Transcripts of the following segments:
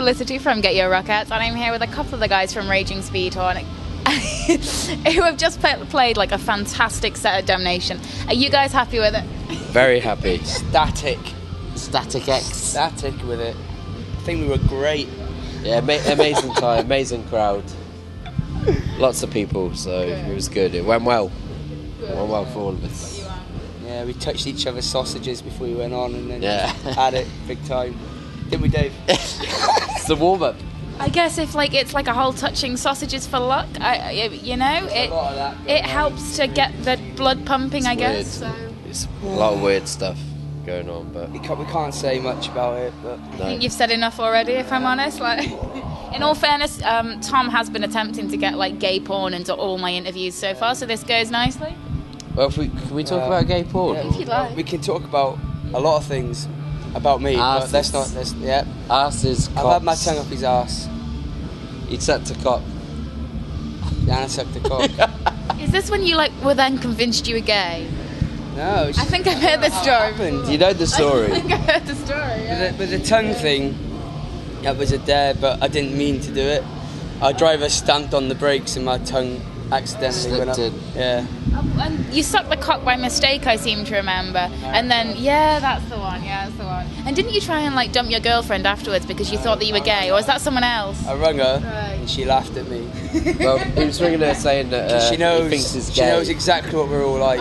Felicity from GetYourRockOut, and I'm here with a couple of the guys from Raging Speedhorn who have just played like a fantastic set of Damnation. Are you guys happy with it? Very happy. Static with it. I think we were great. Yeah, amazing time, amazing crowd. Lots of people, so it was good. It went well. It went well for all of us. Yeah, we touched each other's sausages before we went on, and then had it big time. Didn't we, Dave? It's the warm up. I guess if it's like a whole touching sausages for luck, it helps to get the blood pumping. It's I weird. guess. So. It's a lot of weird stuff going on, but we can't say much about it. But I think you've said enough already, if I'm honest. Like, in all fairness, Tom has been attempting to get like gay porn into all my interviews so far, so this goes nicely. Well, can we talk about gay porn? If you'd like. We can talk about a lot of things about me, but let's not. Asses, I've had my tongue up his ass. He sucked a cock. Yeah, I sucked a cock. Is this when you were then convinced you were gay? No. I think I've heard this story. You know the story. I think I heard the story. Yeah. With the tongue thing, that was a dare, but I didn't mean to do it. Our driver stamped on the brakes and my tongue accidentally went up. Yeah. And you sucked the cock by mistake, I seem to remember. And then, that's the one. And didn't you try and dump your girlfriend afterwards because you thought that you were gay, or was that someone else? I rung her and she laughed at me. Well, he was ringing her saying that he thinks he's gay. She knows exactly what we're all like.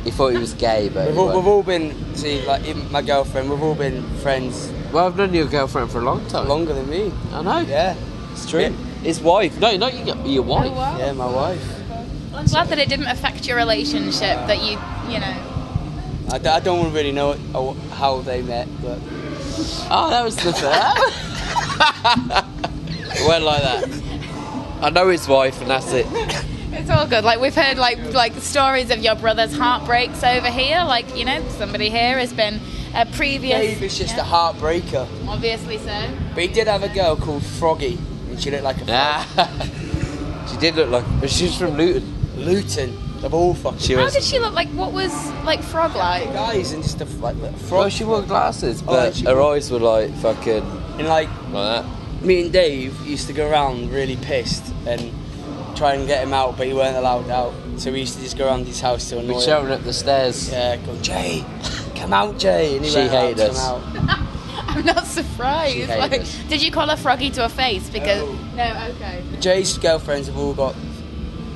He thought he was gay, but we've all been, even my girlfriend, we've all been friends. Well, I've known your girlfriend for a long time. Longer than me. I know. Yeah. It's true. Yeah. His wife. No, not your wife. Oh, wow. Yeah, my wife. Well, I'm glad that it didn't affect your relationship, that you know. I don't really know how they met, but... Oh, that was the third. It went like that. I know his wife, and that's it. It's all good. We've heard like stories of your brother's heartbreaks over here. Somebody here has been a previous... Dave is just a heartbreaker. Obviously so. But he did have a girl called Froggy, and she looked like a frog. She did look like... But she's from Luton. Of all fucking... How did she look like? What was frog like? Eyes and just a frog. Well, she wore glasses, but her eyes were fucking... And like that. Me and Dave used to go around really pissed and try and get him out, but he weren't allowed out. So we used to just go around his house to annoy him. We'd shouting up the stairs. Yeah, go, Jay, come out, Jay. And she hated us. I'm not surprised. She hated us. Did you call her Froggy to her face? Because no, okay. Jay's girlfriends have all got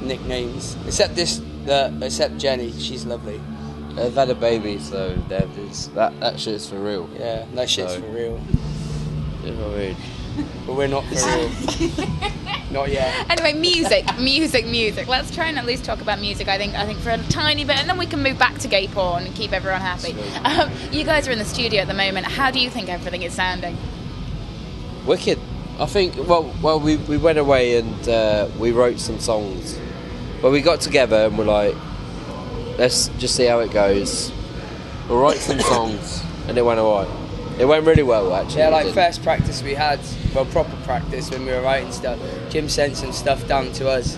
nicknames, except Jenny. She's lovely. They've had a baby, so that shit's for real. Yeah, that shit's for real. You know what I mean? But we're not for real. Not yet. Anyway, music. Let's try and at least talk about music. I think for a tiny bit, and then we can move back to gay porn and keep everyone happy. You guys are in the studio at the moment. How do you think everything is sounding? Wicked. I think. Well, we went away and we wrote some songs. But we got together and we're like, let's just see how it goes. We'll write some songs, and it went alright. It went really well, actually. Yeah, first practice we had, proper practice when we were writing stuff. Jim sent some stuff down to us.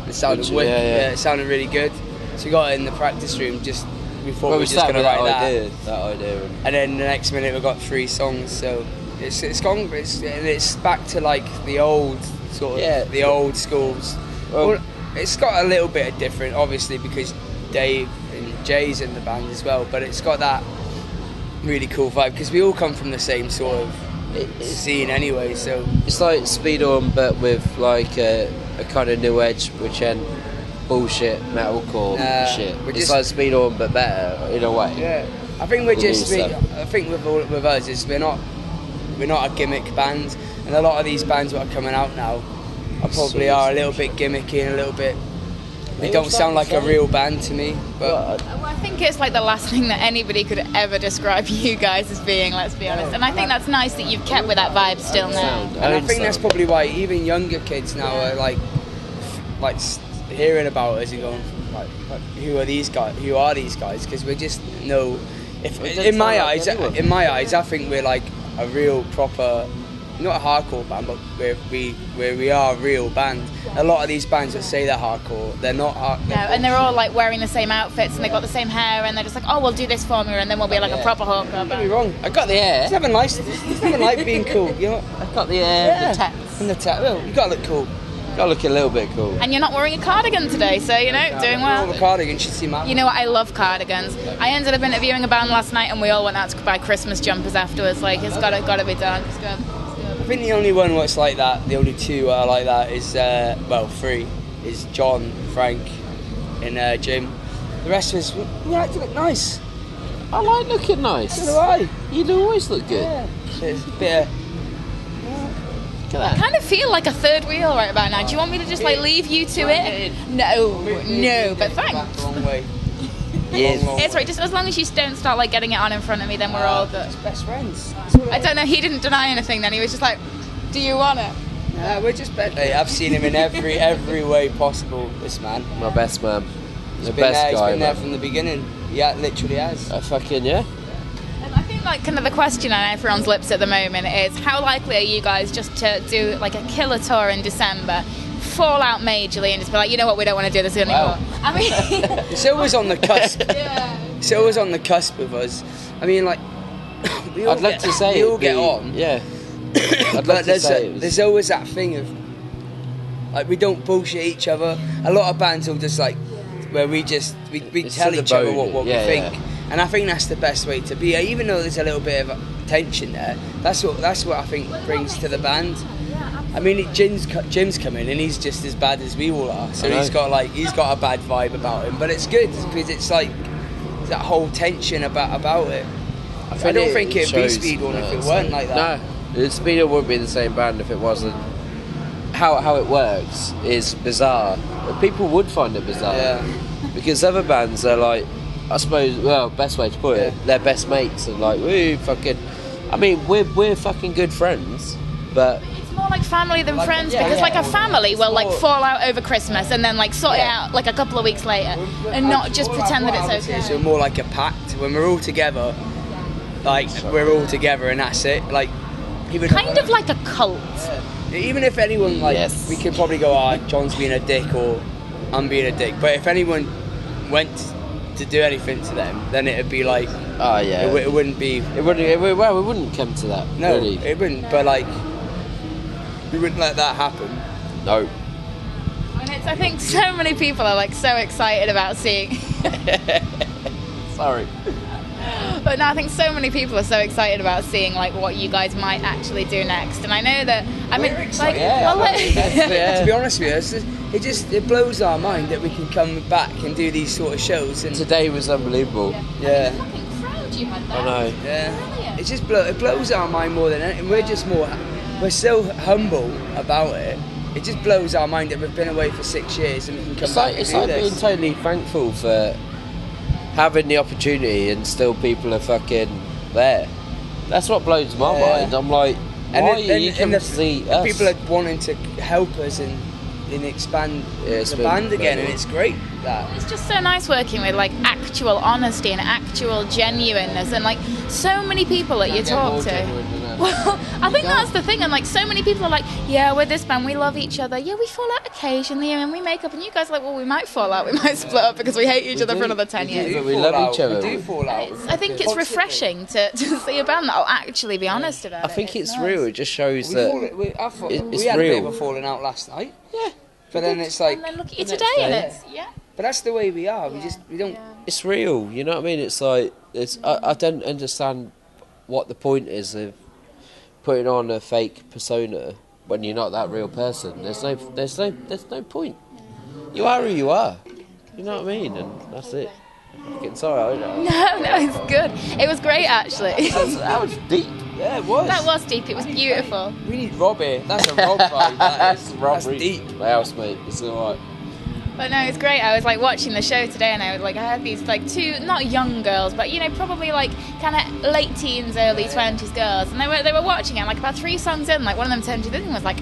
It sounded wicked. Yeah, it sounded really good. So we got it in the practice room just before we were just going to write that idea. And then the next minute we got 3 songs. So it's back to the old the old schools. Well, it's got a little bit of different, obviously, because Dave and Jay's in the band as well. But it's got that really cool vibe because we all come from the same sort of scene anyway. So it's like Speedhorn, but with a kind of new edge, which ain't bullshit metalcore shit. It's like Speedhorn, but better in a way. Yeah, I think I think with us is we're not a gimmick band, and a lot of these bands that are coming out now are probably a little bit gimmicky and a little bit. They don't sound like a real band to me, but... Well, I think it's the last thing that anybody could ever describe you guys as being, let's be honest. And I think that's nice that you've kept with that vibe still now. And I think that's probably why even younger kids now are hearing about us and going, who are these guys? Who are these guys? Because we just know... In my eyes, I think we're a real proper not a hardcore band, but we are a real band. A lot of these bands that say they're hardcore, they're not. No, and they're all like wearing the same outfits and they've got the same hair, and they're just like, oh, we'll do this for me, and then we'll be like a proper hardcore band. Don't be wrong. I got the hair. It's never nice. It's never like being cool. You know. I got the hair. The tats. And the tat. Well, you gotta look cool. Gotta look a little bit cool. And you're not wearing a cardigan today, so you know, doing well. The cardigan should see my. You know what? I love cardigans. I ended up interviewing a band last night, and we all went out to buy Christmas jumpers afterwards. Like, it's gotta be done. It's good. I think the only one that's like that, the only two are like that is three is John, Frank, and Jim. The rest of us, we like to look nice. I like looking nice. So do I. You do always look good. Yeah. It's a bit. I kind of feel like a third wheel right about now. Do you want me to just like leave you to it? No, but thanks. Wrong way. Yes. It's right. Just as long as you don't start like getting it on in front of me, then we're all good. It's best friends. I don't know. He didn't deny anything. Then he was just like, "Do you want it?" We're just best. Hey, I've seen him in every way possible. This man, My best man. The been best there, guy. He's been there from the beginning. Yeah, literally has. Fucking yeah. I think like kind of the question on everyone's lips at the moment is how likely are you guys just to do like a killer tour in December, fall out majorly, and just be like, you know what, we don't want to do this anymore. Wow. I mean, It's always on the cusp. yeah. It's always on the cusp of us. I mean, like we all I'd love to say we it all get on. Yeah. I'd But love to say it was- there's always that thing of like we don't bullshit each other. A lot of bands will just like where we It's tell to the each other bone, what yeah, we think, yeah. and I think that's the best way to be. Even though there's a little bit of tension there, that's what I think brings to the band. I mean, Jim's come in and he's just as bad as we all are. So he's got a bad vibe about him, but it's good because it's like that whole tension about it. I don't think it'd be Speedhorn if it weren't like that. No, Speedhorn wouldn't be the same band if it wasn't. How it works is bizarre. People would find it bizarre. Yeah. Because other bands are like, I suppose, well, best way to put it, they're best mates and like, we fucking. I mean, we're fucking good friends, but. It's more like family than friends because like a family will like fall out over Christmas and then like sort it out like a couple of weeks later and not just pretend that it's okay. So more like a pact when we're all together. Like we're all together and that's it. Like even Kind of like a cult. even if anyone like Yes. we could probably go, John's being a dick or I'm being a dick. But if anyone went to do anything to them, then it'd be like, Oh yeah. it wouldn't be. It wouldn't come to that. No, really. it wouldn't. But like, we wouldn't let that happen. No. And I think so many people are like so excited about seeing. Sorry. But no, I think so many people are so excited about seeing like what you guys might actually do next. And I know that I mean, like, Yeah, To be honest with you, it blows our mind that we can come back and do these sort of shows. And Today was unbelievable. yeah, fucking crowd you had there. I know. yeah, it just blows our mind more than anything. We're so humble about it. It just blows our mind that we've been away for 6 years and we can come back and It's do like being this. totally thankful for having the opportunity and still people are fucking there. That's what blows my mind. I'm like, why are you coming to see us? People are wanting to help us and expand the band again, and it's great. That It's just so nice working with like actual honesty and actual genuineness and like so many people that you talk to. Well, I think that's the thing, and like so many people are like, yeah, we're this band, we love each other, yeah, we fall out occasionally and we make up, and you guys are like, well, we might fall out, we might split up because we hate each other for another 10 years. But we love each other. We do fall out. I think it's refreshing to see a band that'll actually be honest about it. I think it's nice. real. It just shows that We it's had a bit real. of a falling out last night. Yeah. But then it's like, And then look at you the today, next and day. it's yeah. but that's the way we are. We don't. It's real. You know what I mean? It's like I don't understand what the point is of putting on a fake persona when you're not that real person. There's no point. You are who you are. You know what I mean? And that's it. I'm getting sorry. No, it's good. It was great actually. That was deep. Yeah, it was. That was deep. It was beautiful. We need Rob here. That's a Rob vibe. That's Robbery. deep. My housemate. It's alright. But no, it's great. I was like watching the show today, and I had these like two not young girls, but you know probably like kind of late teens, early 20s girls, and they were watching it. And, like about 3 songs in, like one of them turned to the other and was like,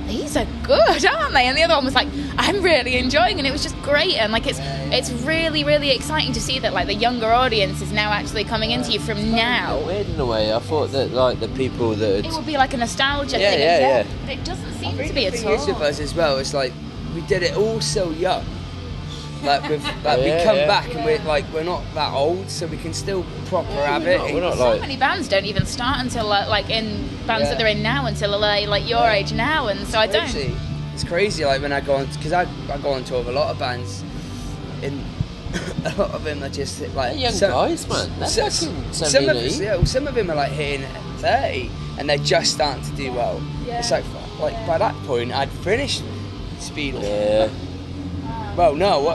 these are good, aren't they? And the other one was like, I'm really enjoying it. And it was just great. And like it's really, really exciting to see that like the younger audience is now actually coming into you from now. Weird in a way. I thought that like the people that it would be like a nostalgia thing. Yeah. But it doesn't seem to be I think the at thing all. is with us as well, it's like we did it all so young. Like we come back and we're not that old, so we can still proper have it. We're not So like many bands don't even start until like in bands that they're in now until like your age now, and so I don't. It's crazy. Like when I go on, because I go on tour with a lot of bands, and a lot of them are just like young guys, man. Some of them are like hitting 30, and they're just starting to do well. Yeah. It's like by that point, I'd finished Speedhorn. Yeah. Well, no,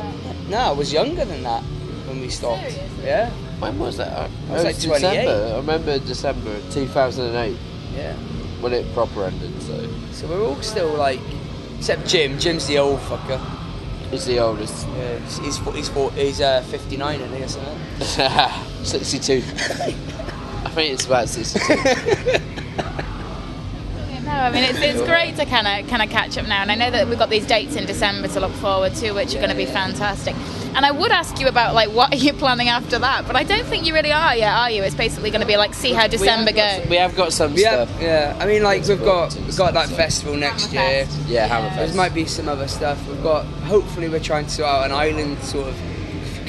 I was younger than that when we stopped. Seriously? Yeah. When was that? I was like 28. December. I remember December 2008 Yeah. when it proper ended. So we're all still like, except Jim. Jim's the old fucker. He's the oldest. Yeah. He's 59, I think, or something. 62. I think it's about 62. No, I mean it's great to kind of catch up now, and I know that we've got these dates in December to look forward to, which are going to be fantastic. And I would ask you about like what are you planning after that, but I don't think you really are yet, are you? It's basically going to be like see how December goes. We have got some stuff. Yeah, I mean like we've got that festival next year. Yeah, Hammerfest. There might be some other stuff. Hopefully we're trying to sort out an island a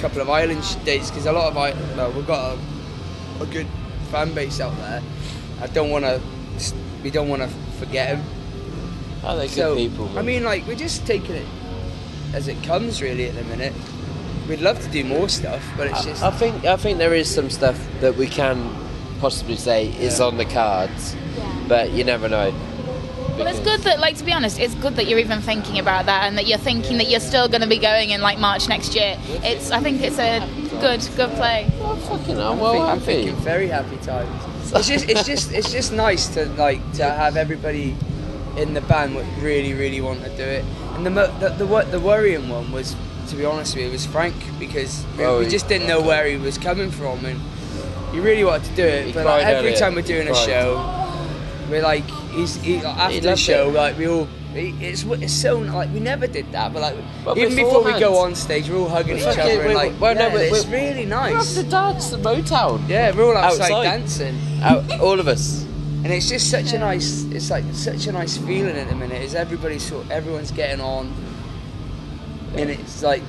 couple of island dates, because a lot of we've got a good fan base out there. We don't want to forget them. Oh, they're good people. Man. I mean, like, we're just taking it as it comes, really, at the minute. We'd love to do more stuff, but it's just... I think there is some stuff that we can possibly say is on the cards, but you never know. Well, it's good that, like, to be honest, it's good that you're even thinking about that, and that you're thinking that you're still going to be going in, like, March next year. I think it's a good play. Oh, fucking hell, I'm thinking very happy times. It's just nice to have everybody in the band that really want to do it. And the worrying one was, to be honest with you, was Frank, because we just didn't know where he was coming from, and he really wanted to do it. But like, every time we're doing a show, we're like, after the show, like we all. It's so like we never did that, but like even before we go on stage, we're all hugging each other and like, it's really nice. We're off to dance to Motown. Yeah, we're all outside dancing, all of us, and it's just such a nice. It's like such a nice feeling at the minute. Is everyone's getting on, and it's like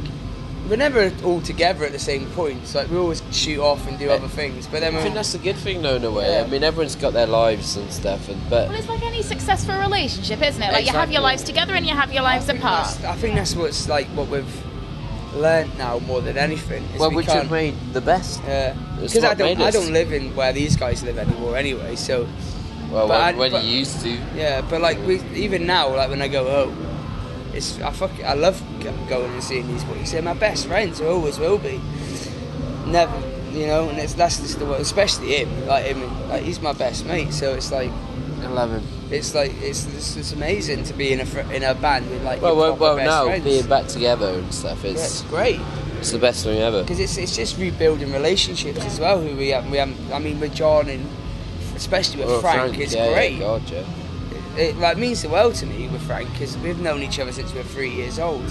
we're never all together at the same point. It's like we always shoot off and do other things, but then I think that's a good thing, though, in a way. Yeah. I mean, everyone's got their lives and stuff, well, it's like any successful relationship, isn't it? Like you have your lives together and you have your lives apart. I think that's what's like what we've learnt now more than anything. Which have made the best. Yeah, because I don't live in where these guys live anymore anyway. So, when you used to. Yeah, but like even now, like when I go home. I love going and seeing these boys. They're my best friends. They always will be. Never, and that's just the way. Especially him, like he's my best mate. So it's like I love him. It's like it's amazing to be in a band with like well best now friends. Being back together and stuff. It's great. It's the best thing ever. Because it's just rebuilding relationships as well. Who we have. I mean, with John and especially with Frank, it's great. Yeah, God, yeah. It like means the world to me with Frank, because we've known each other since we were 3 years old,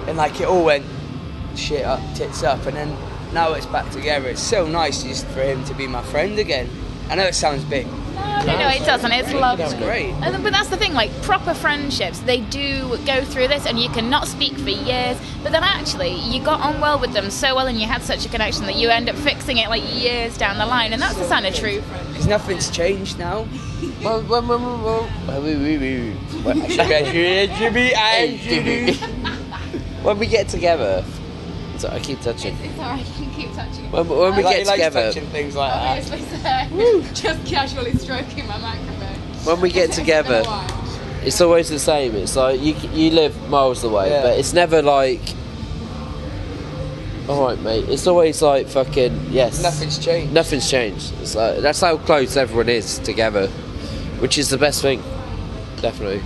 and like it all went tits up, and then now it's back together. It's so nice just for him to be my friend again. I know it sounds big. No, it doesn't. It's lovely. It's great. But that's the thing, like proper friendships, they do go through this, and you cannot speak for years, but then actually you got on well with them so well, and you had such a connection that you end up fixing it like years down the line, and that's the sign of true friend. Because nothing's changed now. When we get together, so I keep touching. It's alright, you can keep touching. When we get together, touching things like obviously, so just casually stroking my microphone. When we get together, it's always the same. It's like you live miles away, but it's never like, alright mate, it's always like fucking, yes. Nothing's changed. Nothing's changed. It's like, that's how close everyone is together, which is the best thing, definitely.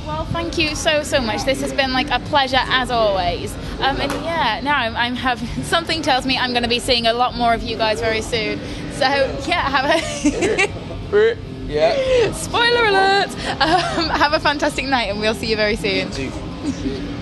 Well, thank you so much. This has been like a pleasure as always. And yeah, now I'm having, something tells me I'm going to be seeing a lot more of you guys very soon. So yeah, have a... Yeah. Spoiler alert. Have a fantastic night, and we'll see you very soon. You too.